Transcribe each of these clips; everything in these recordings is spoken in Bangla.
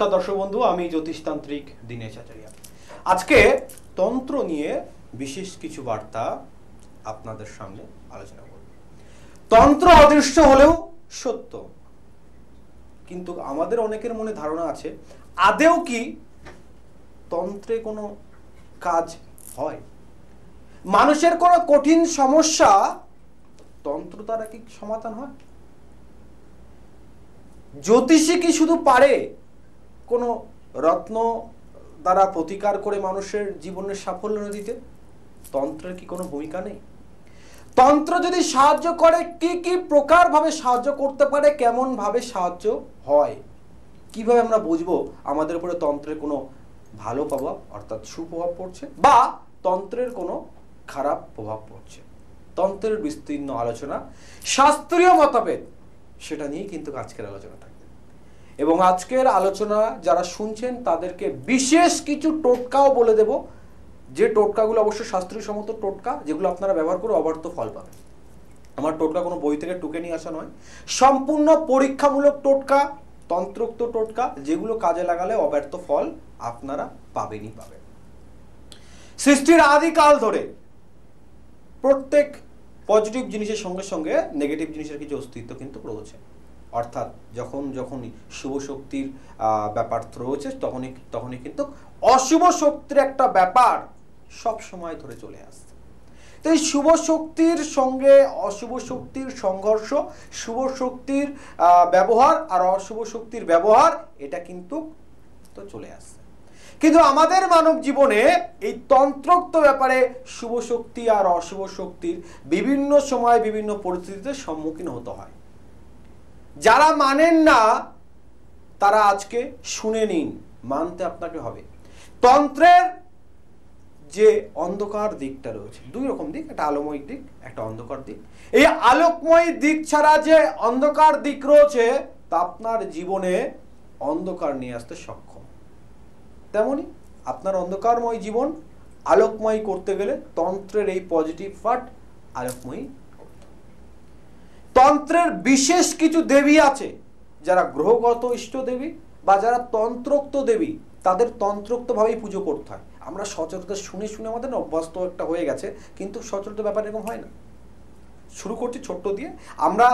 নমস্কার দর্শক বন্ধু, আমি জ্যোতিষতান্ত্রিক দীনেশ আচার্য। আজকে তন্ত্র নিয়ে বিশেষ কিছু বার্তা আপনাদের সামনে আলোচনা করব। তন্ত্র অদৃশ্য হলেও সত্য, কিন্তু আমাদের অনেকের মনে ধারণা আছে আদেও কি তন্ত্রে কোনো কাজ হয়? মানুষের কোনো কঠিন সমস্যা তন্ত্র দ্বারা কি সমাধান হয়? জ্যোতিষী কি শুধু পারে কোনো রত্ন দ্বারা প্রতিকার করে মানুষের জীবনের সাফল্য দিতে? তন্ত্রের কি কোনো ভূমিকা নেই? তন্ত্র যদি সাহায্য করে, কি কি প্রকার ভাবে সাহায্য করতে পারে, কেমন ভাবে সাহায্য হয়, কিভাবে আমরা বুঝবো আমাদের উপরে তন্ত্রের কোনো ভালো প্রভাব অর্থাৎ সুপ্রভাব পড়ছে বা তন্ত্রের কোনো খারাপ প্রভাব পড়ছে? তন্ত্রের বিস্তীর্ণ আলোচনা, শাস্ত্রীয় মতভেদ, সেটা নিয়েই কিন্তু আজকের আলোচনা থাকবে। এবং আজকের আলোচনা যারা শুনছেন তাদেরকে বিশেষ কিছু টোটকাও বলে দেব, যে টোটকাগুলো অবশ্যই শাস্ত্রীয় সম্মত টোটকা, যেগুলো আপনারা ব্যবহার করে অব্যর্থ ফল পাবেন। আমার টোটকা কোনো বই থেকে টুকে নিয়ে আসা নয়, সম্পূর্ণ পরীক্ষামূলক টোটকা, তন্ত্রোক্ত টোটকা, যেগুলো কাজে লাগালে অব্যর্থ ফল আপনারা পাবেনই পাবেন। সৃষ্টির আদিকাল ধরে প্রত্যেক পজিটিভ জিনিসের সঙ্গে সঙ্গে নেগেটিভ জিনিসের কিছু অস্তিত্ব কিন্তু রয়েছে। অর্থাৎ যখনই শুভ শক্তির ব্যাপার রয়েছে তখনই কিন্তু অশুভ শক্তির একটা ব্যাপার সব সময় ধরে চলে আসছে। তো এই শুভ শক্তির সঙ্গে অশুভ শক্তির সংঘর্ষ, শুভ শক্তির ব্যবহার আর অশুভ শক্তির ব্যবহার, এটা কিন্তু তো চলে আসছে। কিন্তু আমাদের মানব জীবনে এই তন্ত্রোক্ত ব্যাপারে শুভ শক্তি আর অশুভ শক্তির বিভিন্ন সময় বিভিন্ন পরিস্থিতিতে সম্মুখীন হতে হয়। যারা মানেন না তারা আজকে শুনে নিন, মানতে আপনাকে হবে। তন্ত্রের যে অন্ধকার দিকটা রয়েছে, দুই রকম দিক, একটা আলোময় দিক, একটা অন্ধকার দিক। এই আলোকময় দিক ছাড়া যে অন্ধকার দিক রয়েছে তা আপনার জীবনে অন্ধকার নিয়ে আসতে সক্ষম। তেমনি আপনার অন্ধকারময় জীবন আলোকময় করতে গেলে তন্ত্রের এই পজিটিভ পার্ট আলোকময়ী। তন্ত্রের বিশেষ কিছু দেবী আছে, যারা গ্রহগত ইষ্ট দেবী বা যারা তন্ত্রোক্ত দেবী, তাদের তন্ত্রোক্ত ভাবেই পুজো করতে হয়। আমরা সচরাচর শুনে শুনে আমাদের অভ্যস্ত একটা হয়ে গেছে, কিন্তু সচরাচর ব্যাপার এরকম হয় না। শুরু করছি ছোট্ট দিয়ে। আমরা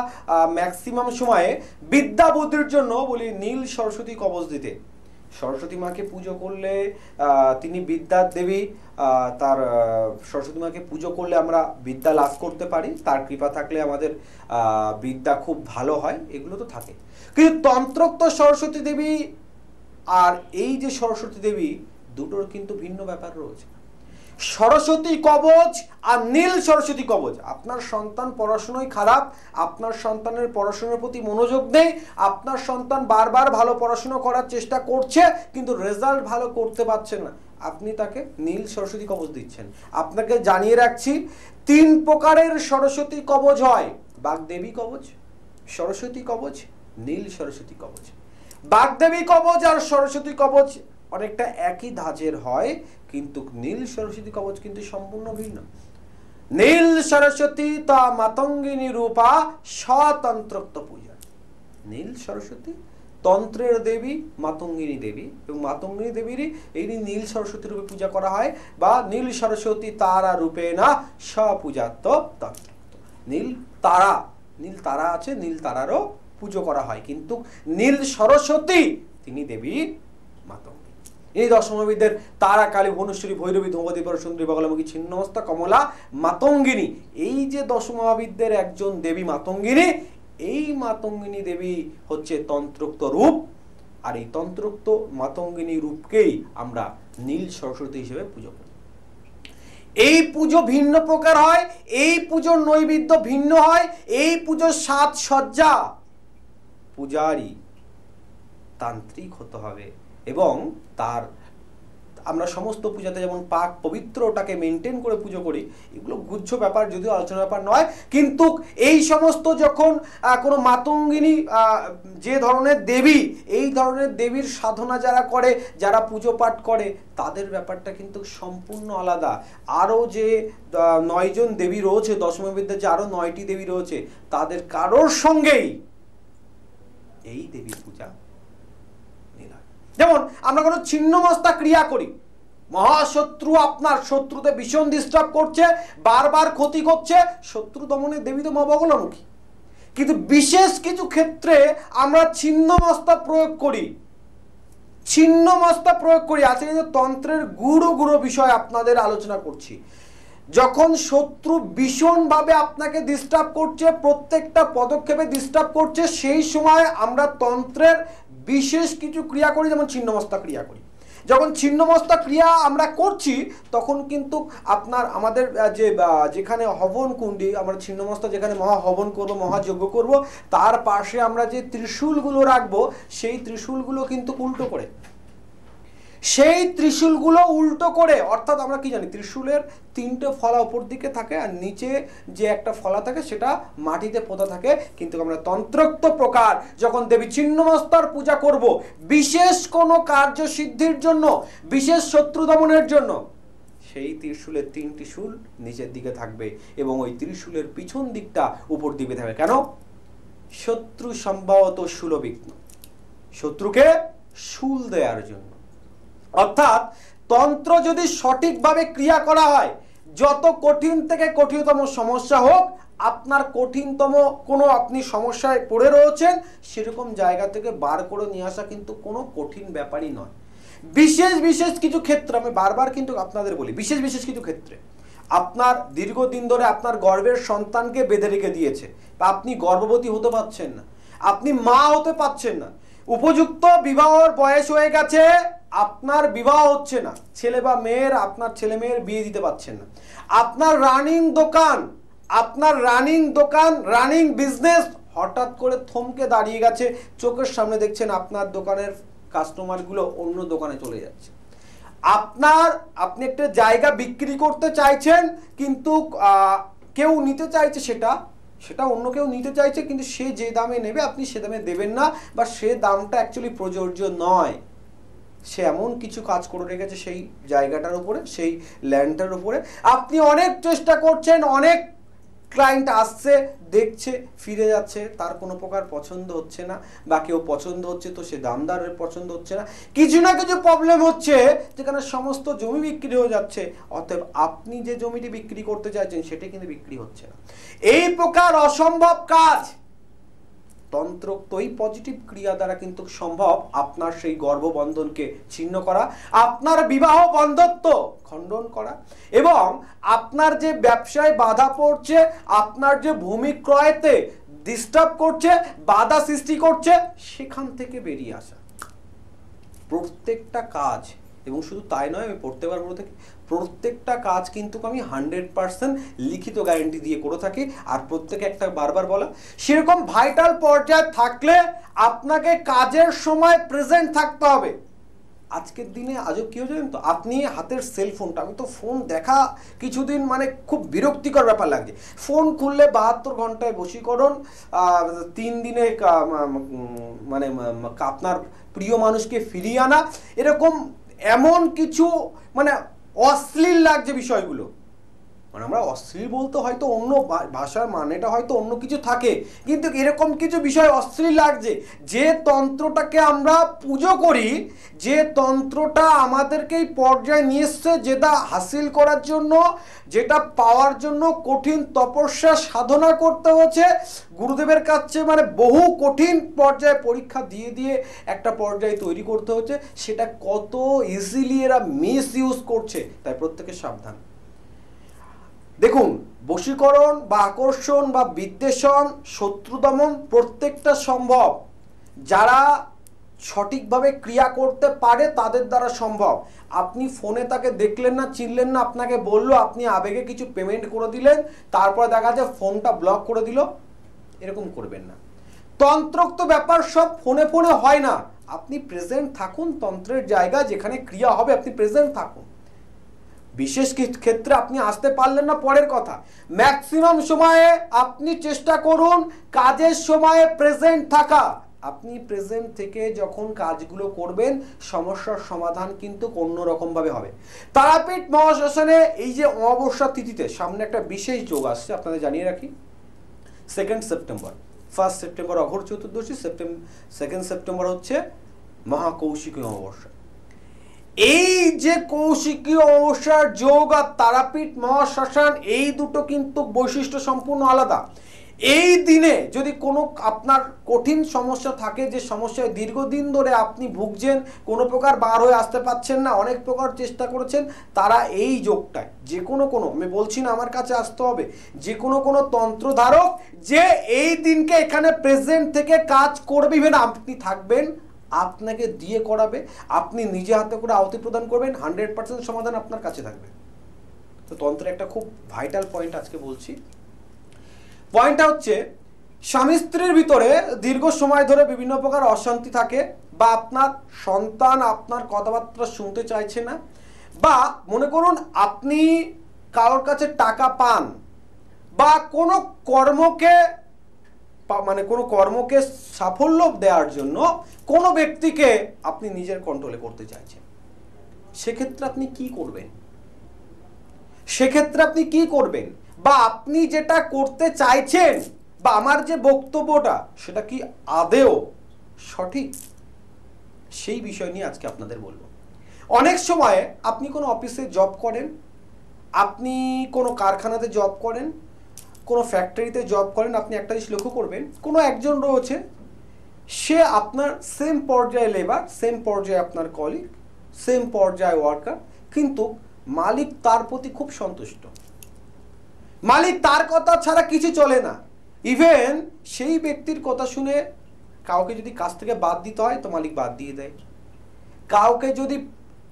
ম্যাক্সিমাম সময়ে বিদ্যা বুদ্ধির জন্য বলি নীল সরস্বতী কবচ দিতে। সরস্বতী মাকে পুজো করলে তিনি বিদ্যার দেবী, তার সরস্বতী মাকে পুজো করলে আমরা বিদ্যা লাভ করতে পারি, তার কৃপা থাকলে আমাদের বিদ্যা খুব ভালো হয়, এগুলো তো থাকে। কিন্তু তন্ত্রোক্ত সরস্বতী দেবী আর এই যে সরস্বতী দেবী, দুটোর কিন্তু ভিন্ন ব্যাপার রয়েছে। সরস্বতী কবচ আর নীল সরস্বতী কবচ। আপনার সন্তান পড়াশোনায় খারাপ, আপনার সন্তানের পড়াশোনার প্রতি মনোযোগ নেই, আপনার সন্তান বারবার ভালো পড়াশোনা করার চেষ্টা করছে কিন্তু রেজাল্ট ভালো করতে পারছে না, আপনি তাকে নীল সরস্বতী কবচ দিচ্ছেন। আপনাকে জানিয়ে রাখছি, 3 প্রকারের সরস্বতী কবচ হয়: বাগদেবী কবচ, সরস্বতী কবচ, নীল সরস্বতী কবচ। বাগদেবী কবচ আর সরস্বতী কবচ অনেকটা একই ধাঁচের হয়, কিন্তু নীল সরস্বতী কবচ কিন্তু সম্পূর্ণ ভিন্ন। নীল সরস্বতী তা মাতঙ্গিনী রূপা স্বতন্ত্রোক্ত পূজা। নীল সরস্বতী তন্ত্রের দেবী, মাতঙ্গিনী দেবী, এবং মাতঙ্গিনী দেবীরই এই নীল সরস্বতী রূপে পূজা করা হয়, বা নীল সরস্বতী তারা রূপে না স্বপূজাত্ম তন্ত্রোক্ত। নীল তারা আছে, নীল তারারও পুজো করা হয়, কিন্তু নীল সরস্বতী তিনি দেবী মাতঙ্গিনী। এই দশমহাবিদ্যের তারা, কালী, ভুবনেশ্বরী, ভৈরবী, ধূমবতী, পরসুন্দরী, বগলামুখী, ছিন্নমস্তা, কমলা, মাতঙ্গিনী, এই যে দশমহাবিদ্যের একজন দেবী মাতঙ্গিনী, এই মাতঙ্গিনী দেবী হচ্ছে তন্ত্রোক্ত রূপ। আর এই তন্ত্রোক্ত মাতঙ্গিনী রূপকেই আমরা নীল সরস্বতী হিসেবে পুজো করি। এই পুজো ভিন্ন প্রকার হয়, এই পুজোর নৈবেদ্য ভিন্ন হয়, এই পুজোর সাজসজ্জা পূজারী তান্ত্রিক হতে হবে, এবং তার আমরা সমস্ত পূজাতে যেমন পাক পবিত্রটাকে মেনটেন করে পুজো করি, এগুলো গুচ্ছ ব্যাপার, যদিও আলোচনার ব্যাপার নয়। কিন্তু এই সমস্ত যখন কোনো মাতঙ্গিনী যে ধরনের দেবী, এই ধরনের দেবীর সাধনা যারা করে, যারা পুজো পাঠ করে, তাদের ব্যাপারটা কিন্তু সম্পূর্ণ আলাদা। আরও যে 9 জন দেবী রয়েছে, দশমহাবিদ্যার যে আরও 9টি দেবী রয়েছে, তাদের কারোর সঙ্গেই এই দেবীর পূজা মিলা। যেমন আমরা কোনো ছিন্নমস্তা ক্রিয়া করি, মহাশত্রু আপনার শত্রুতে ভীষণ ডিস্টার্ব করছে, বারবার ক্ষতি করছে, শত্রু দমনের দেবী তো মা বগলামুখী। কিন্তু বিশেষ কিছু ক্ষেত্রে আমরা ছিন্নমস্তা প্রয়োগ করি, ছিন্নমস্তা প্রয়োগ করি। আজকে কিন্তু তন্ত্রের গুরু বিষয় আপনাদের আলোচনা করছি। যখন শত্রু ভীষণভাবে আপনাকে ডিস্টার্ব করছে, প্রত্যেকটা পদক্ষেপে ডিস্টার্ব করছে, সেই সময় আমরা তন্ত্রের বিশেষ কিছু ক্রিয়া করি, যেমন ছিন্নমস্তা ক্রিয়া করি। যখন ছিন্নমস্তা ক্রিয়া আমরা করছি তখন কিন্তু আপনার আমাদের যেখানে হবন কুণ্ডী, আমরা ছিন্নমস্তা যেখানে মহা হবন করব, মহাযজ্ঞ করব, তার পাশে আমরা যে ত্রিশূলগুলো রাখবো সেই ত্রিশূলগুলো কিন্তু উল্টো করে, সেই ত্রিশূলগুলো উল্টো করে, অর্থাৎ আমরা কি জানি ত্রিশূলের তিনটে ফলা উপর দিকে থাকে আর নিচে যে একটা ফলা থাকে সেটা মাটিতে পোতা থাকে। কিন্তু আমরা তন্ত্রোক্ত প্রকার যখন দেবী ছিন্নমস্তার পূজা করব বিশেষ কোনো কার্য সিদ্ধির জন্য, বিশেষ শত্রু দমনের জন্য, সেই ত্রিশূলের তিনটি শূল নিচের দিকে থাকবে এবং ওই ত্রিশূলের পিছন দিকটা উপর দিকে থাকবে। কেন? শত্রু সম্ভবত শূলবিঘ্ন, শত্রুকে শূল দেওয়ার জন্য। অর্থাৎ তন্ত্র যদি সঠিকভাবে ক্রিয়া করা হয়, যত কঠিন থেকে কঠিনতম সমস্যা হোক, আপনার কঠিনতম কোনো আপনি সমস্যায় পড়ে রয়েছেন সেরকম জায়গা থেকে বার করে নিয়ে আসা কিন্তু কোনো কঠিন ব্যাপারই নয়। বিশেষ কিছু ক্ষেত্রে আমি বারবার কিন্তু আপনাদের বলি, বিশেষ কিছু ক্ষেত্রে আপনার দীর্ঘদিন ধরে আপনার গর্ভের সন্তানকে বেঁধে রেখে দিয়েছে, বা আপনি গর্ভবতী হতে পারছেন না, আপনি মা হতে পারছেন না, উপযুক্ত বিবাহের বয়স হয়ে গেছে, আপনার বিবাহ হচ্ছে না, ছেলে বা মেয়ের আপনার ছেলে মেয়ের বিয়ে দিতে পারছেন না, আপনার রানিং বিজনেস হঠাৎ করে থমকে দাঁড়িয়ে গেছে, চোখের সামনে দেখছেন আপনার দোকানের কাস্টমারগুলো অন্য দোকানে চলে যাচ্ছে, আপনি একটা জায়গা বিক্রি করতে চাইছেন কিন্তু কেউ নিতে চাইছে, সেটা অন্য কেউ নিতে চাইছে, কিন্তু সে যে দামে নেবে আপনি সে দামে দেবেন না, বা সে দামটা অ্যাকচুয়ালি প্রযোজ্য নয়, সে এমন কিছু কাজ করে রেখেছে সেই জায়গাটার উপরে, সেই ল্যান্ডটার উপরে। আপনি অনেক চেষ্টা করছেন, অনেক ক্লায়েন্ট আসছে, দেখছে, ফিরে যাচ্ছে, তার কোনো প্রকার পছন্দ হচ্ছে না, বা কেউ পছন্দ হচ্ছে তো সে দামদারের পছন্দ হচ্ছে না, কিছু না কিছু প্রবলেম হচ্ছে, যেখানে সমস্ত জমি বিক্রি হয়ে যাচ্ছে, অতএব আপনি যে জমিটি বিক্রি করতে চাইছেন সেটা কিন্তু বিক্রি হচ্ছে না। এই প্রকার অসম্ভব কাজ তন্ত্রোক্ত এই পজিটিভ ক্রিয়া দ্বারা কিন্তু সম্ভব। আপনার সেই গর্ভবন্ধনকে ছিন্ন করা, আপনার বিবাহ বন্ধত্ব খণ্ডন করা, এবং আপনার যে ব্যবসায় বাধা পড়ছে, আপনার যে ভূমি ক্রয়তে ডিস্টার্ব করছে, বাধা সৃষ্টি করছে, সেখান থেকে বেরিয়ে আসা। প্রত্যেকটা কাজ, এবং শুধু তাই নয়, আমি পড়তে পারবো থেকে প্রত্যেকটা কাজ কিন্তু আমি 100% লিখিত গ্যারান্টি দিয়ে করে থাকি। আর প্রত্যেকে একটা বারবার বলা, সেরকম ভাইটাল পর্যায়ে থাকলে আপনাকে কাজের সময় প্রেজেন্ট থাকতে হবে। আজকের দিনে আজও কেউ জানেন তো, আপনি হাতের সেলফোনটা, আমি তো ফোন দেখা কিছুদিন মানে খুব বিরক্তিকর ব্যাপার লাগে, ফোন খুললে 72 ঘন্টায় বশীকরণ, 3 দিনে মানে আপনার প্রিয় মানুষকে ফিরিয়ে আনা, এরকম এমন কিছু মানে অশ্লীল লাগছে বিষয়গুলো। মানে আমরা অশ্লীল বলতে হয়তো অন্য ভাষার মানেটা হয়তো অন্য কিছু থাকে, কিন্তু এরকম কিছু বিষয় অশ্লীল লাগছে। যে তন্ত্রটাকে আমরা পুজো করি, যে তন্ত্রটা আমাদেরকে এই পর্যায়ে নিয়ে এসছে, যেটা হাসিল করার জন্য, যেটা পাওয়ার জন্য কঠিন তপস্যা সাধনা করতে হচ্ছে গুরুদেবের কাছে, মানে বহু কঠিন পর্যায়ে পরীক্ষা দিয়ে দিয়ে একটা পর্যায়ে তৈরি করতে হচ্ছে, সেটা কত ইজিলি এরা মিস ইউজ করছে। তাই প্রত্যেকে সাবধান। দেখুন, বশীকরণ বা আকর্ষণ বা বিদ্বেষণ, শত্রু দমন প্রত্যেকটা সম্ভব। যারা সঠিকভাবে ক্রিয়া করতে পারে তাদের দ্বারা সম্ভব। আপনি ফোনে তাকে দেখলেন না, চিনলেন না, আপনাকে বললো, আপনি আবেগে কিছু পেমেন্ট করে দিলেন, তারপর দেখা যায় ফোনটা ব্লক করে দিল, এরকম করবেন না। তন্ত্রোক্ত ব্যাপার সব ফোনে ফোনে হয় না। আপনি প্রেজেন্ট থাকুন, তন্ত্রের জায়গা যেখানে ক্রিয়া হবে আপনি প্রেজেন্ট থাকুন। বিশেষ ক্ষেত্রে আপনি আসতে পারলেন না, পরের কথা, ম্যাক্সিমাম সময়ে আপনি চেষ্টা করুন কাজের সময়ে প্রেজেন্ট থাকা। আপনি প্রেজেন্ট থেকে যখন কাজগুলো করবেন, সমস্যার সমাধান কিন্তু অন্যরকম ভাবে হবে। তারাপীঠ মহাশ্মশানে এই যে অমাবস্যা তিথিতে সামনে একটা বিশেষ যোগ আসছে, আপনাদের জানিয়ে রাখি। 2 সেপ্টেম্বর, 1 সেপ্টেম্বর অঘোর চতুর্দশী, 2 সেপ্টেম্বর হচ্ছে মহাকৌশিকী অমাবস্যা। এই যে কৌশিকী অমাবস্যার যোগ আর তারাপীঠ মহাশ্মশান, এই দুটো কিন্তু বৈশিষ্ট্য সম্পূর্ণ আলাদা। এই দিনে যদি কোনো আপনার কঠিন সমস্যা থাকে, যে সমস্যায় দীর্ঘদিন ধরে আপনি ভুগছেন, কোনো প্রকার বার হয়ে আসতে পারছেন না, অনেক প্রকার চেষ্টা করেছেন, তারা এই যোগটায় যে কোনো আমি বলছি না আমার কাছে আসতে হবে, যে কোনো তন্ত্রধারক যে এই দিনকে এখানে প্রেজেন্ট থেকে কাজ করবে, ইভেন আপনি থাকবেন, আপনাকে দিয়ে করাবে, আপনি নিজে হাতে করে আহুতি প্রদান করবেন, 100% সমাধান আপনার কাছে থাকবে। তো তন্ত্রের একটা খুব ভাইটাল পয়েন্ট আজকে বলছি। পয়েন্টটা হচ্ছে, স্বামী স্ত্রীর ভিতরে দীর্ঘ সময় ধরে বিভিন্ন প্রকার অশান্তি থাকে, বা আপনার সন্তান আপনার কথাবার্তা শুনতে চাইছে না, বা মনে করুন আপনি কারোর কাছে টাকা পান, বা কোনো কর্মকে সাফল্য দেওয়ার জন্য কোনো ব্যক্তিকে আপনি নিজের কন্ট্রোলে করতে চাইছেন, সেক্ষেত্রে আপনি কি করবেন? বা আপনি যেটা করতে চাইছেন, বা আমার যে বক্তব্যটা, সেটা কি আদেও সঠিক, সেই বিষয় নিয়ে আজকে আপনাদের বলবো। অনেক সময় আপনি কোনো অফিসে জব করেন, আপনি কোনো কারখানাতে জব করেন, কোনো ফ্যাক্টরিতে জব করেন, আপনি একটা জিনিস লক্ষ্য করবেন, কোনো একজন রয়েছে, সে আপনার সেম পর্যায়ে লেবার, সেম পর্যায়ে আপনার কলিগ, সেম পর্যায়ে ওয়ার্কার, কিন্তু মালিক তার প্রতি খুব সন্তুষ্ট, মালিক তার কথা ছাড়া কিছু চলে না। ইভেন সেই ব্যক্তির কথা শুনে কাউকে যদি কাজ থেকে বাদ দিতে হয়, তো মালিক বাদ দিয়ে দেয়, কাউকে যদি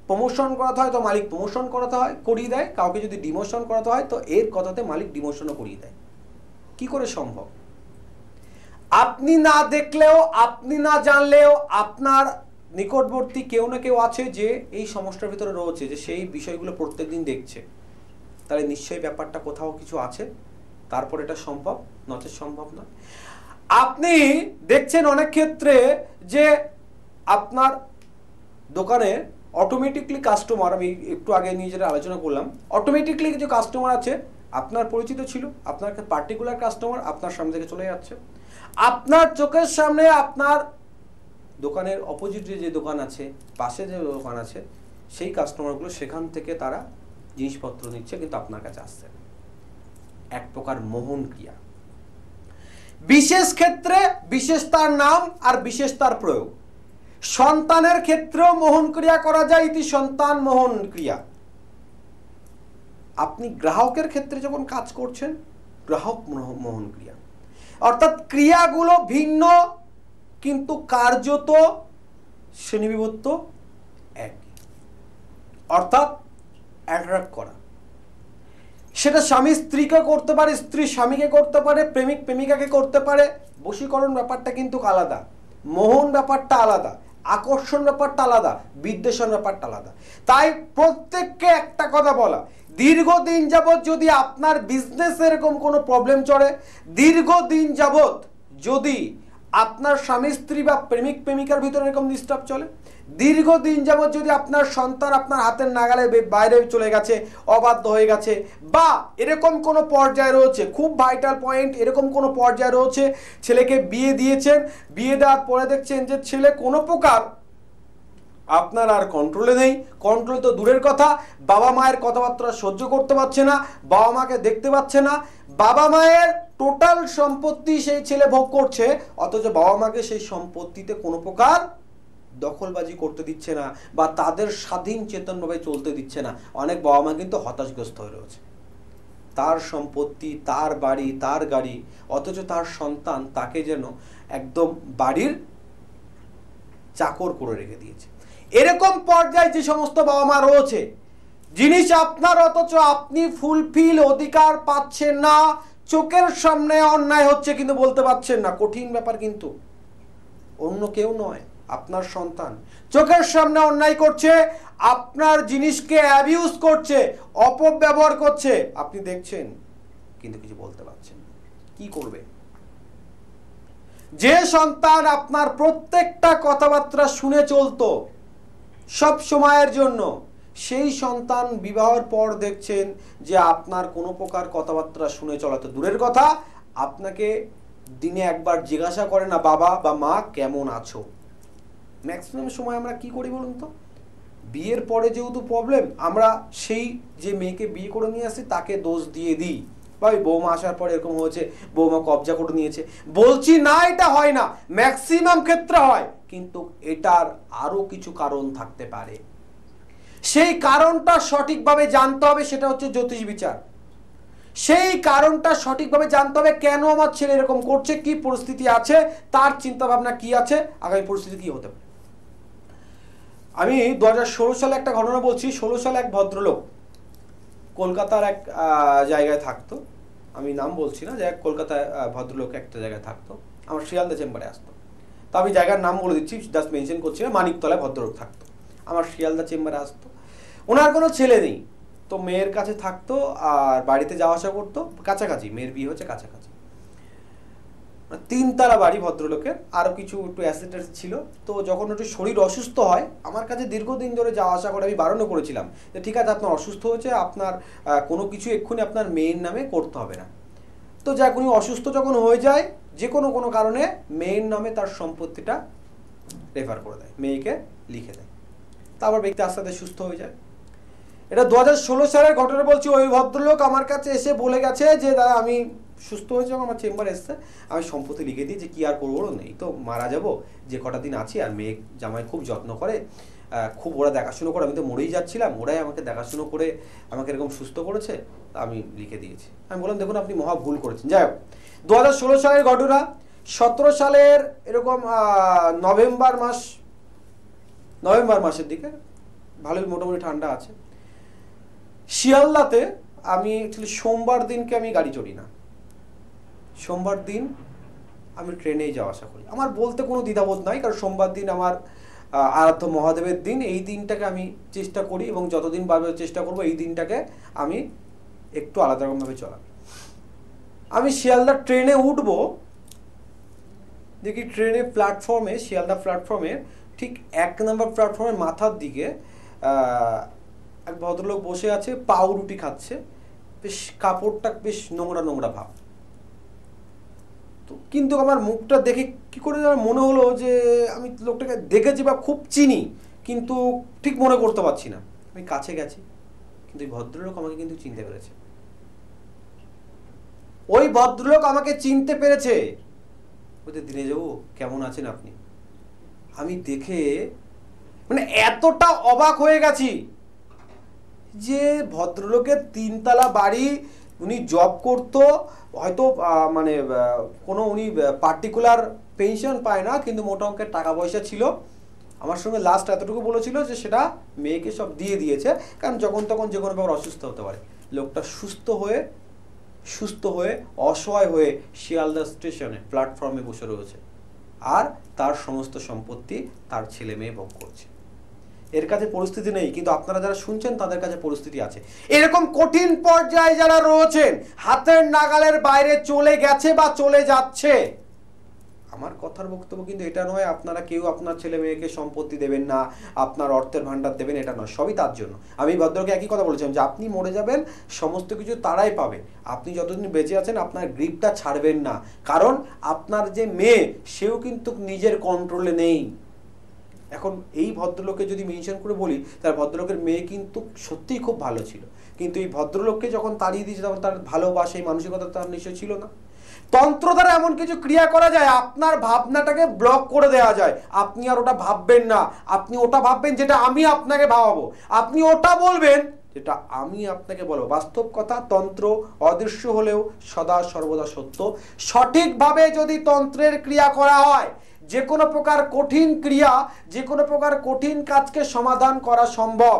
প্রমোশন করাতে হয়, তো মালিক প্রমোশন করিয়ে দেয়, কাউকে যদি ডিমোশন করাতে হয়, তো এর কথাতে মালিক ডিমোশনও করিয়ে দেয়। কি করে সম্ভব? আপনি না দেখলেও, আপনি না জানলেও আপনার নিকটবর্তী কেউ না কেউ আছে যে এই সমস্যার ভিতরে রয়েছে, যে সেই বিষয়গুলো প্রত্যেকদিন দেখছে। তাহলে নিশ্চয়ই ব্যাপারটা কোথাও কিছু আছে, তারপর এটা সম্ভব, নচেত সম্ভব না। আপনি দেখছেন অনেক ক্ষেত্রে যে আপনার দোকানে অটোমেটিকলি কাস্টমার, আমি একটু আগে নিয়ে যেটা আলোচনা করলাম, অটোমেটিকলি কিছু কাস্টমার আছে, আপনার পরিচিত ছিল, আপনার পার্টিকুলার কাস্টমার আপনার সামনে থেকে চলে যাচ্ছে, আপনার চোখের সামনে আপনার দোকানের অপোজিটে যে দোকান আছে, পাশে যে দোকান আছে, সেই কাস্টমারগুলো সেখান থেকে তারা জিনিসপত্র নিচ্ছে, কিন্তু আপনার কাছে আসছে। এক প্রকার মোহন ক্রিয়া। বিশেষ ক্ষেত্রে বিশেষ তার নাম আর বিশেষ তার প্রয়োগ। সন্তানের ক্ষেত্রেও মোহন ক্রিয়া করা যায়, ইতি সন্তান মোহন ক্রিয়া। আপনি গ্রাহকের ক্ষেত্রে যখন কাজ করছেন, গ্রাহক মোহন ক্রিয়া, অর্থাৎ ক্রিয়াগুলো ভিন্ন কিন্তু কার্যত শ্রেণীবিভক্ত একই। অর্থাৎ অ্যাট্রাক্ট করা, সেটা স্বামী স্ত্রীকে করতে পারে, স্ত্রী স্বামীকে করতে পারে, প্রেমিক প্রেমিকাকে করতে পারে। বশীকরণ ব্যাপারটা কিন্তু আলাদা, মোহন ব্যাপারটা আলাদা, আকর্ষণ ব্যাপারটা আলাদা, বিদ্বেষণ ব্যাপারটা আলাদা। তাই প্রত্যেককে একটা কথা বলা, দীর্ঘদিন যাবৎ যদি আপনার বিজনেস এরকম কোনো প্রবলেম চলে, দীর্ঘদিন যাবৎ যদি আপনার স্বামী স্ত্রী বা প্রেমিক প্রেমিকার ভিতরে এরকম ডিস্টার্ব চলে, দীর্ঘদিন যাবৎ যদি আপনার সন্তান আপনার হাতের নাগালে বাইরে চলে গেছে, অবাধ্য হয়ে গেছে, বা এরকম কোনো পর্যায়ে রয়েছে, খুব ভাইটাল পয়েন্ট, এরকম কোনো পর্যায়ে রয়েছে, ছেলেকে বিয়ে দিয়েছেন, বিয়ে দেওয়ার পরে দেখছেন যে ছেলে কোনো প্রকার আপনার আর কন্ট্রোলে নেই, কন্ট্রোল তো দূরের কথা, বাবা মায়ের কথাবার্তা সহ্য করতে পারছে না, বাবা মাকে দেখতে পাচ্ছে না, বাবা মায়ের টোটাল সম্পত্তি সেই ছেলে ভোগ করছে, অথচ বাবা মাকে সেই সম্পত্তিতে কোনো প্রকার দখলবাজি করতে দিচ্ছে না, বা তাদের স্বাধীন চেতনভাবে চলতে দিচ্ছে না। অনেক বাবা মা কিন্তু হতাশগ্রস্ত হয়ে রয়েছে, তার সম্পত্তি, তার বাড়ি, তার গাড়ি, অথচ তার সন্তান তাকে যেন একদম বাড়ির চাকর করে রেখে দিয়েছে। এরকম পর্যায়ে যে সমস্ত বাবা মা রয়েছে, জিনিস আপনার, অথচ আপনি ফুলফিল অধিকার পাচ্ছেন না, চোখের সামনে অন্যায় হচ্ছে কিন্তু বলতে পারছেন না। কঠিন ব্যাপার, কিন্তু অন্য কেউ নয়, আপনার সন্তান চোখের সামনে অন্যায় করছে, আপনার জিনিসকে অ্যাবিউজ করছে, অপব্যবহার করছে, আপনি দেখছেন কিন্তু কিছু বলতে পারছেন না। কি করবে? যে সন্তান আপনার প্রত্যেকটা কথাবার্তা শুনে চলতো সব সময়ের জন্য, সেই সন্তান বিবাহের পর দেখছেন যে আপনার কোনো প্রকার কথাবার্তা শুনে চলা তো দূরের কথা, আপনাকে দিনে একবার জিজ্ঞাসা করে না, বাবা বা মা কেমন আছো। ম্যাক্সিমাম সময় আমরা কি করি বলুন তো, বিয়ের পরে যেহেতু প্রবলেম, আমরা সেই যে মেয়েকে বিয়ে করে নিয়ে আসি তাকে দোষ দিয়ে দিই, বা ওই বৌমা আসার পরে এরকম হয়েছে, বৌমা কবজা করে নিয়েছে। বলছি না এটা হয় না, ম্যাক্সিমাম ক্ষেত্রে হয়, কিন্তু এটার আরো কিছু কারণ থাকতে পারে। সেই কারণটা সঠিকভাবে জানতে হবে, সেটা হচ্ছে জ্যোতিষ বিচার। সেই কারণটা সঠিকভাবে জানতে হবে, কেন আমার ছেলে এরকম করছে, কি পরিস্থিতি আছে, তার চিন্তা ভাবনা কি আছে, আগামী পরিস্থিতি কি হতে পারে। আমি 2016 সালে একটা ঘটনা বলছি। 16 সালে এক ভদ্রলোক কলকাতার এক জায়গায় থাকতো, আমি নাম বলছি না, যে এক কলকাতায় ভদ্রলোক একটা জায়গায় থাকতো, আমার শিয়ালদা চেম্বারে আসতো। তো আমি জায়গার নাম বলে দিচ্ছি, জাস্ট মেনশন করছি না, মানিকতলায় ভদ্রলোক থাকতো, আমার শিয়ালদা চেম্বারে আসতো। ওনার কোনো ছেলে নেই, তো মেয়ের কাছে থাকতো আর বাড়িতে যাওয়া আসা করতো, কাছাকাছি, মেয়ের বিয়ে হচ্ছে কাছাকাছি। 3 তলা বাড়ি ভদ্রলোকের, আরও কিছু একটু অ্যাসেট ছিল। তো যখন একটু শরীর অসুস্থ হয়, আমার কাছে দীর্ঘদিন ধরে যাওয়া আসা করে, আমি বারণও করেছিলাম যে ঠিক আছে, আপনার অসুস্থ হয়েছে, আপনার কোনো কিছু এক্ষুনি আপনার মেয়ের নামে করতে হবে না। তো যাক, উনি অসুস্থ যখন হয়ে যায়, যে কোনো কারণে মেয়ের নামে তার সম্পত্তিটা রেফার করে দেয়, মেয়েকে লিখে দেয়। তারপর ব্যক্তি আস্তে আস্তে সুস্থ হয়ে যায়। এটা 2016 সালের ঘটনা বলছি। ওই ভদ্রলোক আমার কাছে এসে বলে গেছে যে দাদা, আমি সুস্থ হয়েছে, আমার চেম্বারে এসছে, আমি সম্পত্তি লিখে দিই, যে কি আর করবো, নেই তো মারা যাবো, যে কটা দিন আছি, আর মেয়ে জামাই খুব যত্ন করে, খুব ওরা দেখাশুনো করে, আমি তো মরেই যাচ্ছিলাম, ওরাই আমাকে দেখাশুনো করে আমাকে এরকম সুস্থ করেছে, আমি লিখে দিয়েছি। আমি বললাম দেখুন, আপনি মহা ভুল করেছেন। যাই হোক, 2016 সালের ঘটনা। 17 সালের এরকম নভেম্বর মাসের দিকে, ভালোই মোটামুটি ঠান্ডা আছে, শিয়ালদাতে আমি অ্যাকচুয়ালি সোমবার দিনকে আমি গাড়ি চড়ি না, সোমবার দিন আমি ট্রেনেই যাওয়া আসা করি। আমার বলতে কোনো দ্বিধাবোধ নাই, কারণ সোমবার দিন আমার আরাধ্য মহাদেবের দিন। এই দিনটাকে আমি চেষ্টা করি, এবং যতদিন বারবার চেষ্টা করব এই দিনটাকে আমি একটু আলাদা রকমভাবে চলা। আমি শিয়ালদা ট্রেনে উঠবো, দেখি ট্রেনে প্ল্যাটফর্মে, শিয়ালদা প্ল্যাটফর্মে ঠিক 1 নম্বর প্ল্যাটফর্মের মাথার দিকে এক ভদ্রলোক বসে আছে, পাউরুটি খাচ্ছে, বেশ কাপড়টা বেশ নোংরা নোংরা ভাব। তো কিন্তু আমার মুখটা দেখে কি করে যেন মনে হলো যে আমি লোকটাকে দেখেছি বা খুব চিনি, কিন্তু ঠিক মনে করতে পারছি না। আমি কাছে গেছি, কিন্তু এই ভদ্রলোক আমাকে কিন্তু চিনতে পেরেছে। ওই ভদ্রলোক আমাকে চিনতে পেরেছে। বলতে, দীনেশবাবু কেমন আছেন আপনি? আমি দেখে মানে এতটা অবাক হয়ে গেছি যে ভদ্রলোকের 3 তলা বাড়ি, উনি জব করতো, হয়তো মানে কোনো উনি পার্টিকুলার পেনশন পায় না, কিন্তু মোটা অঙ্কের টাকা পয়সা ছিল। আমার সঙ্গে লাস্ট এতটুকু বলেছিল যে সেটা মেয়েকে সব দিয়ে দিয়েছে, কারণ যখন তখন যে কোনোভাবে অসুস্থ হতে পারে। লোকটা সুস্থ হয়ে অসহায় হয়ে শিয়ালদা স্টেশনে প্ল্যাটফর্মে বসে রয়েছে, আর তার সমস্ত সম্পত্তি তার ছেলে মেয়ে ভোগ করছে। এর কাছে পরিস্থিতি নেই, কিন্তু আপনারা যারা শুনছেন তাদের কাছে পরিস্থিতি আছে। এরকম কঠিন পর্যায়ে যারা রয়েছেন, হাতের নাগালের বাইরে চলে গেছে বা চলে যাচ্ছে, আমার কথার বক্তব্য কিন্তু এটা নয় আপনারা কেউ আপনার ছেলে মেয়েকে সম্পত্তি দেবেন না, আপনার অর্থের ভান্ডার দেবেন, এটা নয়, সবই তার জন্য। আমি ভদ্রকে একই কথা বলেছিলাম যে আপনি মরে যাবেন, সমস্ত কিছু তারাই পাবে, আপনি যতদিন বেঁচে আছেন আপনার গ্রিপটা ছাড়বেন না, কারণ আপনার যে মেয়ে সেও কিন্তু নিজের কন্ট্রোলে নেই। এখন এই ভদ্রলোককে যদি মেনশন করে বলি, তার ভদ্রলোকের মেয়ে কিন্তু সত্যিই খুব ভালো ছিল, কিন্তু এই ভদ্রলোককে যখন তাড়িয়ে দিয়েছে তখন তার ভালোবাসা, এই মানসিকতা তার নিশ্চয় ছিল না। তন্ত্র দ্বারা এমন কিছু ক্রিয়া করা যায়, আপনার ভাবনাটাকে ব্লক করে দেওয়া যায়। আপনি আর ওটা ভাববেন না, আপনি ওটা ভাববেন যেটা আমি আপনাকে ভাবাবো, আপনি ওটা বলবেন যেটা আমি আপনাকে বলবো। বাস্তব কথা, তন্ত্র অদৃশ্য হলেও সদা সর্বদা সত্য। সঠিকভাবে যদি তন্ত্রের ক্রিয়া করা হয়, যে কোনো প্রকার কঠিন ক্রিয়া, যে কোনো প্রকার কঠিন কাজকে সমাধান করা সম্ভব।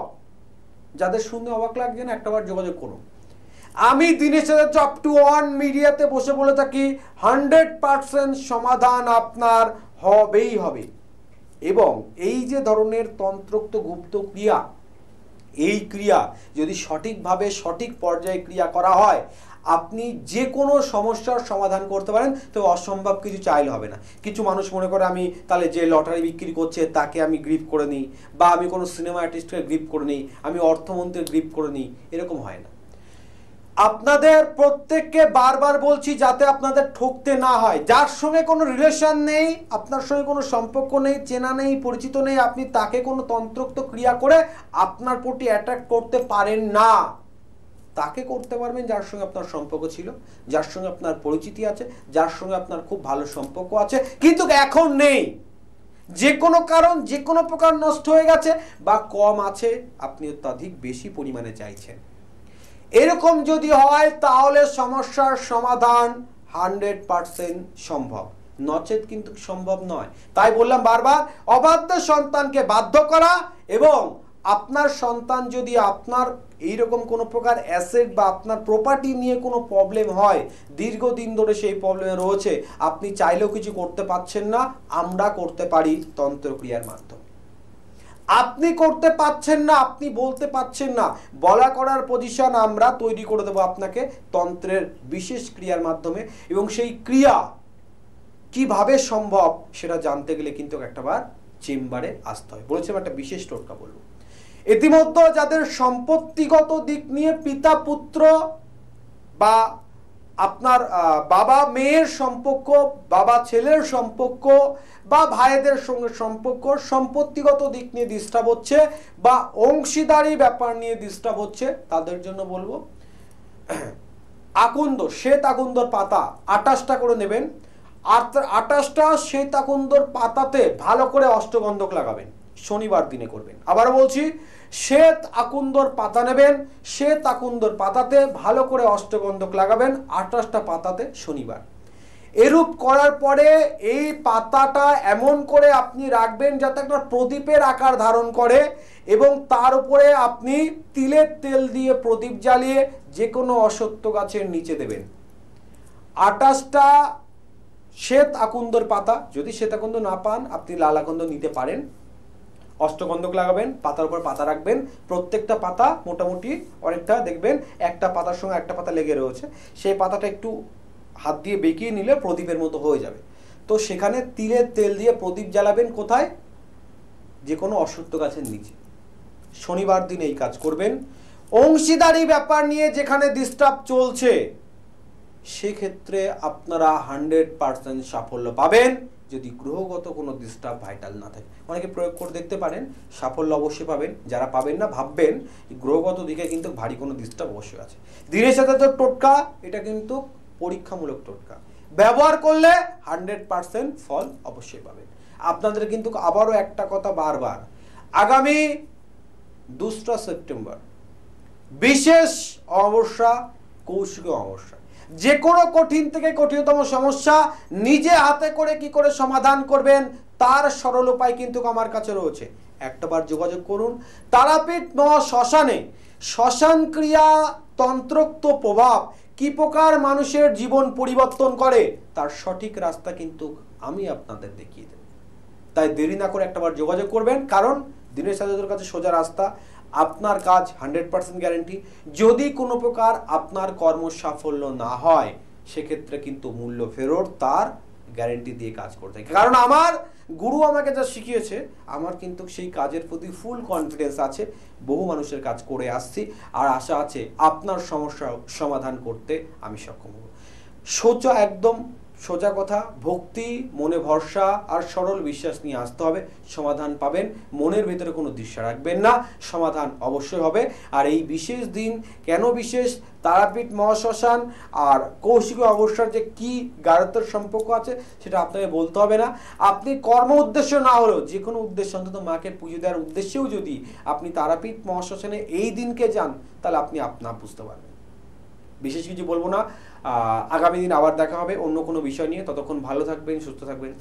যাদের শুনতে অবাক লাগছে না, একটাবার যোগাযোগ করুন। আমি দিনেশ আপ টু অন মিডিয়াতে বসে বলে থাকি 100% সমাধান আপনার হবেই হবে। এবং এই যে ধরনের তন্ত্রোক্ত গুপ্ত ক্রিয়া, এই ক্রিয়া যদি সঠিকভাবে সঠিক পর্যায়ে ক্রিয়া করা হয়, আপনি যে কোনো সমস্যার সমাধান করতে পারেন। তো অসম্ভব কিছু চাইলে হবে না। কিছু মানুষ মনে করে আমি তাহলে যে লটারি বিক্রি করছে তাকে আমি গ্রিপ করে নিই, বা আমি কোনো সিনেমা আর্টিস্টকে গ্রিপ করে নিই, আমি অর্থমন্ত্রীর গ্রিপ করে নিই, এরকম হয় না। আপনাদের প্রত্যেককে বারবার বলছি যাতে আপনাদের ঠকতে না হয়। যার সঙ্গে কোনো রিলেশন নেই, আপনার সঙ্গে কোনো সম্পর্ক নেই, চেনা নেই, পরিচিত নেই, আপনি তাকে কোনো তন্ত্রোক্ত ক্রিয়া করে আপনার প্রতি অ্যাট্রাক্ট করতে পারেন না। তাকে করতে পারবেন যার সঙ্গে আপনার সম্পর্ক ছিল, যার সঙ্গে আপনার পরিচিতি আছে, যার সঙ্গে আপনার খুব ভালো সম্পর্ক আছে, কিন্তু এখন নেই, যে কোনো কারণ, যে কোনো প্রকার নষ্ট হয়ে গেছে বা কম আছে, আপনি অত্যাধিক বেশি পরিমাণে চাইছেন। এরকম যদি হয় তাহলে সমস্যার সমাধান 100% সম্ভব, নচেত কিন্তু সম্ভব নয়। তাই বললাম বারবার, অবাধ্য সন্তানকে বাধ্য করা, এবং আপনার সন্তান যদি আপনার এইরকম কোনো প্রকার অ্যাসেট বা আপনার প্রপার্টি নিয়ে কোনো প্রবলেম হয়, দীর্ঘদিন ধরে সেই প্রবলেমে রয়েছে, আপনি চাইলেও কিছু করতে পারছেন না, আমরা করতে পারি তন্ত্রক্রিয়ার মাধ্যমে। আপনি করতে পাচ্ছেন না, আপনি বলতে পাচ্ছেন না, বলা করার পজিশন আমরা তৈরি করে দেবো আপনাকে তন্ত্রের বিশেষ ক্রিয়ার মাধ্যমে। এবং সেই ক্রিয়া কিভাবে সম্ভব সেটা জানতে গেলে কিন্তু একটাবার চেম্বারে আসতে হয়। বলেছিলাম একটা বিশেষ টোটকা বলবো। ইতিমধ্যে যাদের সম্পত্তিগত দিক নিয়ে পিতা পুত্র বা আপনার বাবা মেয়ের সম্পর্ক, বাবা ছেলের সম্পর্ক বা ভাইদের সঙ্গে সম্পর্ক, সম্পত্তিগত দিক নিয়ে ডিস্টার্ব হচ্ছে বা অংশীদারি ব্যাপার নিয়ে ডিস্টার্ব হচ্ছে, তাদের জন্য বলবো আকন্দ, শ্বেত আকন্দর পাতা 28টা করে নেবেন। 28টা শ্বেত আকন্দর পাতাতে ভালো করে অষ্টগন্ধক লাগাবেন, শনিবার দিনে করবেন। আবার বলছি, শ্বেত আকন্দর পাতা নেবেন, শ্বেত আকন্দর পাতাতে ভালো করে অষ্টগন্ধক লাগাবেন 28টা পাতাতে শনিবার। এরূপ করার পরে এই পাতাটা এমন করে আপনি রাখবেন যাতে একটা প্রদীপের আকার ধারণ করে, এবং তার উপরে আপনি তিলের তেল দিয়ে প্রদীপ জ্বালিয়ে যে কোনো অশ্বত্থ গাছের নিচে দেবেন। 28টা শ্বেত আকন্দর পাতা, যদি শ্বেত আকন্দ না পান আপনি লাল আকন্দ নিতে পারেন। অষ্টগন্ধক লাগাবেন, পাতার উপর পাতা রাখবেন, প্রত্যেকটা পাতা মোটামুটি অনেকটা দেখবেন একটা পাতার সঙ্গে একটা পাতা লেগে রয়েছে, সেই পাতাটা একটু হাত দিয়ে বেঁকিয়ে নিলে প্রদীপের মতো হয়ে যাবে। তো সেখানে তিলের তেল দিয়ে প্রদীপ জ্বালাবেন কোথায়? যে কোনো অশ্বত্থ গাছের নিচে। শনিবার দিন এই কাজ করবেন। অংশীদারি ব্যাপার নিয়ে যেখানে ডিস্টার্ব চলছে সেক্ষেত্রে আপনারা 100% সাফল্য পাবেন, যদি গ্রহগত কোনো ডিস্টার্ব ভাইটাল না থাকে। অনেকে প্রয়োগ করে দেখতে পারেন, সাফল্য অবশ্যই পাবেন। যারা পাবেন না ভাববেন গ্রহগত দিকে কিন্তু ভারী কোনো ডিস্টার্ব অবশ্যই আছে। দিনের সাথে তো টোটকা, এটা কিন্তু পরীক্ষামূলক টোটকা, ব্যবহার করলে 100% ফল অবশ্যই পাবেন। আপনাদের কিন্তু আবারও একটা কথা বারবার, আগামী 2রা সেপ্টেম্বর বিশেষ অমাবস্যা, কৌশিক অমাবস্যা। যে কোনো কঠিন থেকে কঠিনতম সমস্যা নিজে হাতে করে কি করে সমাধান করবেন তার সরল উপায় কিন্তু আমার কাছে রয়েছে। একটাবার যোগাযোগ করুন। তারাপীঠ শ্মশানে শ্মশান ক্রিয়া তন্ত্রোক্ত প্রভাব কি প্রকার মানুষের জীবন পরিবর্তন করে তার সঠিক রাস্তা কিন্তু আমি আপনাদের দেখিয়ে দেব। তাই দেরি না করে একটাবার যোগাযোগ করবেন, কারণ দিনের সাথে কাছে সোজা রাস্তা, আপনার কাজ 100% গ্যারেন্টি। যদি কোনো প্রকার আপনার কর্ম সাফল্য না হয় সেক্ষেত্রে কিন্তু মূল্য ফেরত তার গ্যারেন্টি দিয়ে কাজ করতে হয়। কারণ আমার গুরু আমাকে যা শিখিয়েছে, আমার কিন্তু সেই কাজের প্রতি ফুল কনফিডেন্স আছে। বহু মানুষের কাজ করে আসছি, আর আশা আছে আপনার সমস্যা সমাধান করতে আমি সক্ষম হব। সোজা, একদম সোজা কথা, ভক্তি, মনে ভরসা আর সরল বিশ্বাস নিয়ে আসতে হবে, সমাধান পাবেন। মনের ভেতরে কোনো দৃশ্য রাখবেন না, সমাধান অবশ্যই হবে। আর এই বিশেষ দিন কেন বিশেষ, তারাপীঠ মহাশ্মশান আর কৌশিক অমাবস্যার যে কি গাঢ়তার সম্পর্ক আছে সেটা আপনাকে বলতে হবে না। আপনি কর্ম উদ্দেশ্য না হলেও যে কোনো উদ্দেশ্য, অন্তত মাকে পুজো দেওয়ার উদ্দেশ্যেও যদি আপনি তারাপীঠ মহাশ্মশানে এই দিনকে যান তাহলে আপনি বুঝতে পারবেন। বিশেষ কিছু বলবো না। আগামী দিন আবার দেখা হবে অন্য কোনো বিষয় নিয়ে। ততক্ষণ ভালো থাকবেন, সুস্থ থাকবেন।